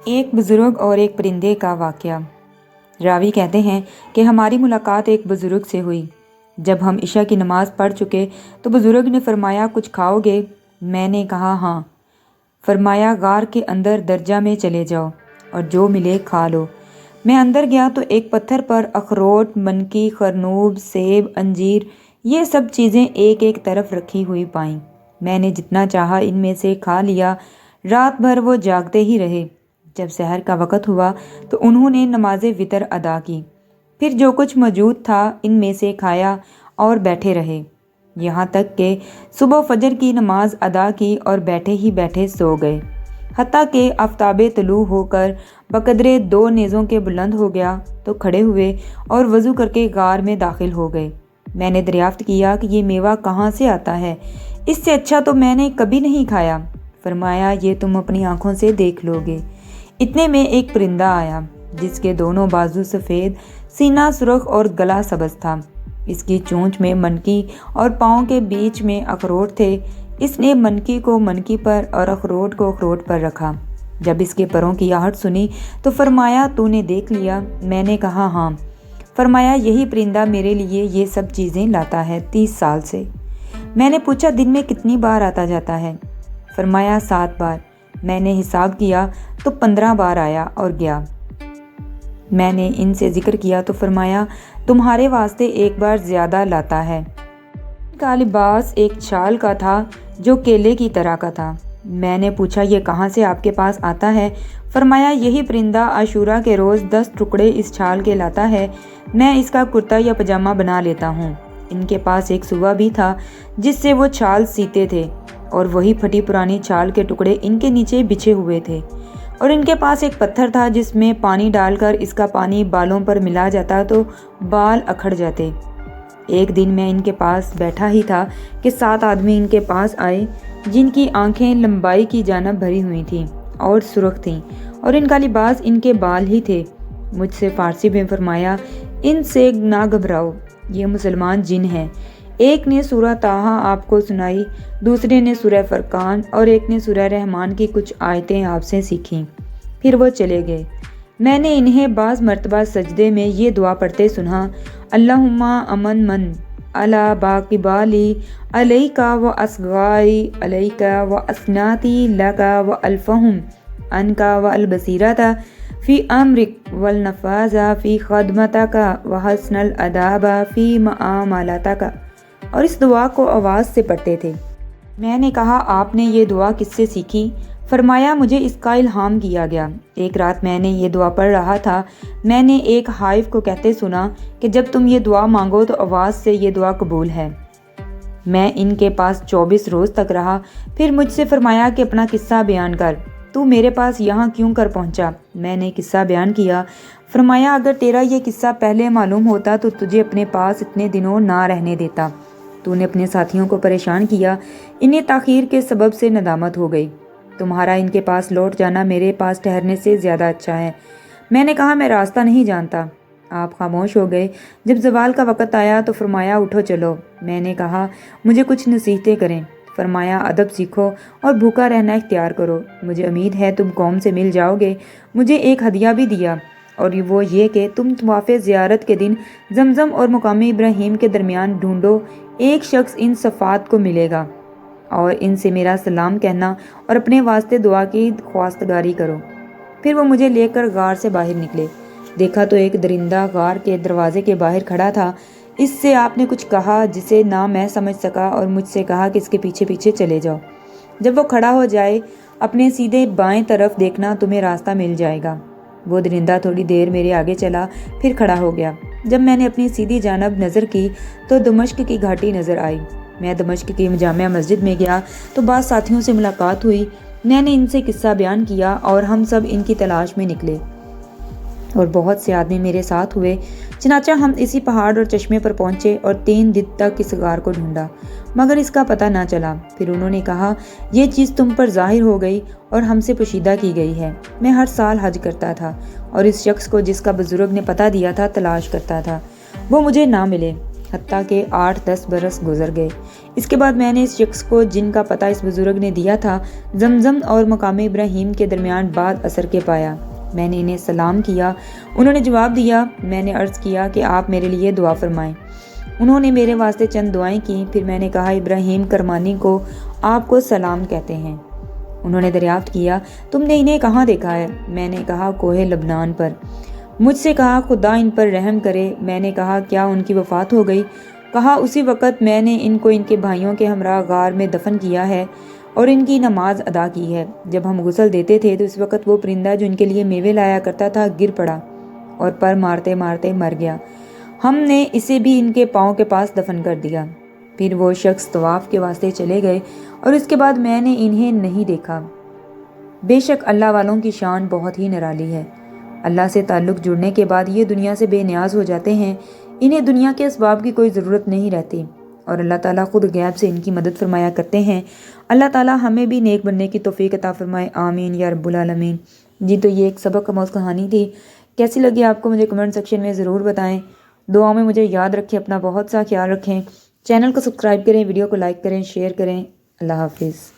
ایک بزرگ اور ایک پرندے کا واقعہ۔ راوی کہتے ہیں کہ ہماری ملاقات ایک بزرگ سے ہوئی۔ جب ہم عشاء کی نماز پڑھ چکے تو بزرگ نے فرمایا کچھ کھاؤ گے؟ میں نے کہا ہاں۔ فرمایا غار کے اندر درجہ میں چلے جاؤ اور جو ملے کھا لو۔ میں اندر گیا تو ایک پتھر پر اخروٹ، منکی، خرنوب، سیب، انجیر یہ سب چیزیں ایک ایک طرف رکھی ہوئی پائیں۔ میں نے جتنا چاہا ان میں سے کھا لیا۔ رات بھر وہ جاگتے ہی رہے۔ جب سحر کا وقت ہوا تو انہوں نے نماز وتر ادا کی، پھر جو کچھ موجود تھا ان میں سے کھایا اور بیٹھے رہے، یہاں تک کہ صبح فجر کی نماز ادا کی اور بیٹھے ہی بیٹھے سو گئے، حتیٰ کہ آفتاب طلوع ہو کر بقدرے 2 نیزوں کے بلند ہو گیا تو کھڑے ہوئے اور وضو کر کے غار میں داخل ہو گئے۔ میں نے دریافت کیا کہ یہ میوہ کہاں سے آتا ہے؟ اس سے اچھا تو میں نے کبھی نہیں کھایا۔ فرمایا یہ تم اپنی آنکھوں سے دیکھ لو گے۔ اتنے میں ایک پرندہ آیا جس کے دونوں بازو سفید، سینہ سرخ اور گلا سبز تھا۔ اس کی چونچ میں منکی اور پاؤں کے بیچ میں اخروٹ تھے۔ اس نے منکی کو منکی پر اور اخروٹ کو اخروٹ پر رکھا۔ جب اس کے پروں کی آہٹ سنی تو فرمایا تو نے دیکھ لیا؟ میں نے کہا ہاں۔ فرمایا یہی پرندہ میرے لیے یہ سب چیزیں لاتا ہے 30 سال سے۔ میں نے پوچھا دن میں کتنی بار آتا جاتا ہے؟ فرمایا 7 بار۔ میں نے حساب کیا تو 15 بار آیا اور گیا۔ میں نے ان سے ذکر کیا تو فرمایا تمہارے واسطے ایک بار زیادہ لاتا ہے۔ ان کا لباس ایک چھال کا تھا جو کیلے کی طرح کا تھا۔ میں نے پوچھا یہ کہاں سے آپ کے پاس آتا ہے؟ فرمایا یہی پرندہ عاشورہ کے روز 10 ٹکڑے اس چھال کے لاتا ہے، میں اس کا کرتا یا پجامہ بنا لیتا ہوں۔ ان کے پاس ایک سوا بھی تھا جس سے وہ چھال سیتے تھے اور وہی پھٹی پرانی چھال کے ٹکڑے ان کے نیچے بچھے ہوئے تھے، اور ان کے پاس ایک پتھر تھا جس میں پانی ڈال کر اس کا پانی بالوں پر ملا جاتا تو بال اکھڑ جاتے۔ ایک دن میں ان کے پاس بیٹھا ہی تھا کہ 7 آدمی ان کے پاس آئے جن کی آنکھیں لمبائی کی جانب بھری ہوئی تھیں اور سرخ تھیں، اور ان کا لباس ان کے بال ہی تھے۔ مجھ سے فارسی میں فرمایا ان سے نہ گھبراؤ، یہ مسلمان جن ہیں۔ ایک نے سورہ طٰہٰ آپ کو سنائی، دوسرے نے سورہ فرقان اور ایک نے سورہ رحمان کی کچھ آیتیں آپ سے سیکھیں، پھر وہ چلے گئے۔ میں نے انہیں بعض مرتبہ سجدے میں یہ دعا پڑھتے سنا، اللہم امن من علی باقبالی علیک و اصغائی علیک و اسناتی لک و الفہم انک و البصیرۃ فی امرک والنفاذ فی خدمتک و حسن الاداب فی معاملتک، اور اس دعا کو آواز سے پڑھتے تھے۔ میں نے کہا آپ نے یہ دعا کس سے سیکھی؟ فرمایا مجھے اس کا الہام کیا گیا۔ ایک رات میں نے یہ دعا پڑھ رہا تھا، میں نے ایک حائف کو کہتے سنا کہ جب تم یہ دعا مانگو تو آواز سے یہ دعا قبول ہے۔ میں ان کے پاس 24 روز تک رہا، پھر مجھ سے فرمایا کہ اپنا قصہ بیان کر، تو میرے پاس یہاں کیوں کر پہنچا؟ میں نے قصہ بیان کیا۔ فرمایا اگر تیرا یہ قصہ پہلے معلوم ہوتا تو تجھے اپنے پاس اتنے دنوں نہ رہنے دیتا۔ تو نے اپنے ساتھیوں کو پریشان کیا، انہیں تاخیر کے سبب سے ندامت ہو گئی۔ تمہارا ان کے پاس لوٹ جانا میرے پاس ٹھہرنے سے زیادہ اچھا ہے۔ میں نے کہا میں راستہ نہیں جانتا۔ آپ خاموش ہو گئے۔ جب زوال کا وقت آیا تو فرمایا اٹھو چلو۔ میں نے کہا مجھے کچھ نصیحتیں کریں۔ فرمایا ادب سیکھو اور بھوکا رہنا اختیار کرو، مجھے امید ہے تم قوم سے مل جاؤ گے۔ مجھے ایک ہدیہ بھی دیا، اور وہ یہ کہ تم طواف زیارت کے دن زمزم اور مقام ابراہیم کے درمیان ڈھونڈو، ایک شخص ان صفات کو ملے گا، اور ان سے میرا سلام کہنا اور اپنے واسطے دعا کی خواستگاری کرو۔ پھر وہ مجھے لے کر غار سے باہر نکلے۔ دیکھا تو ایک درندہ غار کے دروازے کے باہر کھڑا تھا۔ اس سے آپ نے کچھ کہا جسے نہ میں سمجھ سکا، اور مجھ سے کہا کہ اس کے پیچھے پیچھے چلے جاؤ۔ جب وہ کھڑا ہو جائے اپنے سیدھے بائیں طرف دیکھنا، تمہیں راستہ مل جائے گا۔ وہ درندہ تھوڑی دیر میرے آگے چلا، پھر کھڑا ہو گیا۔ جب میں نے اپنی سیدھی جانب نظر کی تو دمشق کی گھاٹی نظر آئی۔ میں دمشق کی جامع مسجد میں گیا تو بعض ساتھیوں سے ملاقات ہوئی۔ میں نے ان سے قصہ بیان کیا اور ہم سب ان کی تلاش میں نکلے، اور بہت سے آدمی میرے ساتھ ہوئے۔ چنانچہ ہم اسی پہاڑ اور چشمے پر پہنچے اور 3 دن تک اس غار کو ڈھونڈا، مگر اس کا پتہ نہ چلا۔ پھر انہوں نے کہا یہ چیز تم پر ظاہر ہو گئی اور ہم سے پوشیدہ کی گئی ہے۔ میں ہر سال حج کرتا تھا اور اس شخص کو جس کا بزرگ نے پتہ دیا تھا تلاش کرتا تھا، وہ مجھے نہ ملے، حتیٰ کہ 8-10 برس گزر گئے۔ اس کے بعد میں نے اس شخص کو جن کا پتہ اس بزرگ نے دیا تھا زمزم اور مقام ابراہیم کے درمیان بعد عصر کے پایا۔ میں نے انہیں سلام کیا، انہوں نے جواب دیا۔ میں نے عرض کیا کہ آپ میرے لیے دعا فرمائیں۔ انہوں نے میرے واسطے چند دعائیں کی، پھر میں نے کہا ابراہیم کرمانی کو آپ کو سلام کہتے ہیں۔ انہوں نے دریافت کیا تم نے انہیں کہاں دیکھا ہے؟ میں نے کہا کوہ لبنان پر۔ مجھ سے کہا خدا ان پر رحم کرے۔ میں نے کہا کیا ان کی وفات ہو گئی؟ کہا اسی وقت میں نے ان کو ان کے بھائیوں کے ہمراہ غار میں دفن کیا ہے اور ان کی نماز ادا کی ہے۔ جب ہم غسل دیتے تھے تو اس وقت وہ پرندہ جو ان کے لیے میوے لایا کرتا تھا گر پڑا اور پر مارتے مارتے مر گیا۔ ہم نے اسے بھی ان کے پاؤں کے پاس دفن کر دیا۔ پھر وہ شخص طواف کے واسطے چلے گئے اور اس کے بعد میں نے انہیں نہیں دیکھا۔ بے شک اللہ والوں کی شان بہت ہی نرالی ہے۔ اللہ سے تعلق جڑنے کے بعد یہ دنیا سے بے نیاز ہو جاتے ہیں، انہیں دنیا کے اسباب کی کوئی ضرورت نہیں رہتی اور اللہ تعالیٰ خود غیب سے ان کی مدد فرمایا کرتے ہیں۔ اللہ تعالیٰ ہمیں بھی نیک بننے کی توفیق عطا فرمائے، آمین یا رب العالمین۔ جی تو یہ ایک سبق آموز کہانی تھی، کیسی لگی آپ کو مجھے کمنٹ سیکشن میں ضرور بتائیں۔ دعاؤں میں مجھے یاد رکھیں، اپنا بہت سا خیال رکھیں، چینل کو سبسکرائب کریں، ویڈیو کو لائک کریں، شیئر کریں۔ اللہ حافظ۔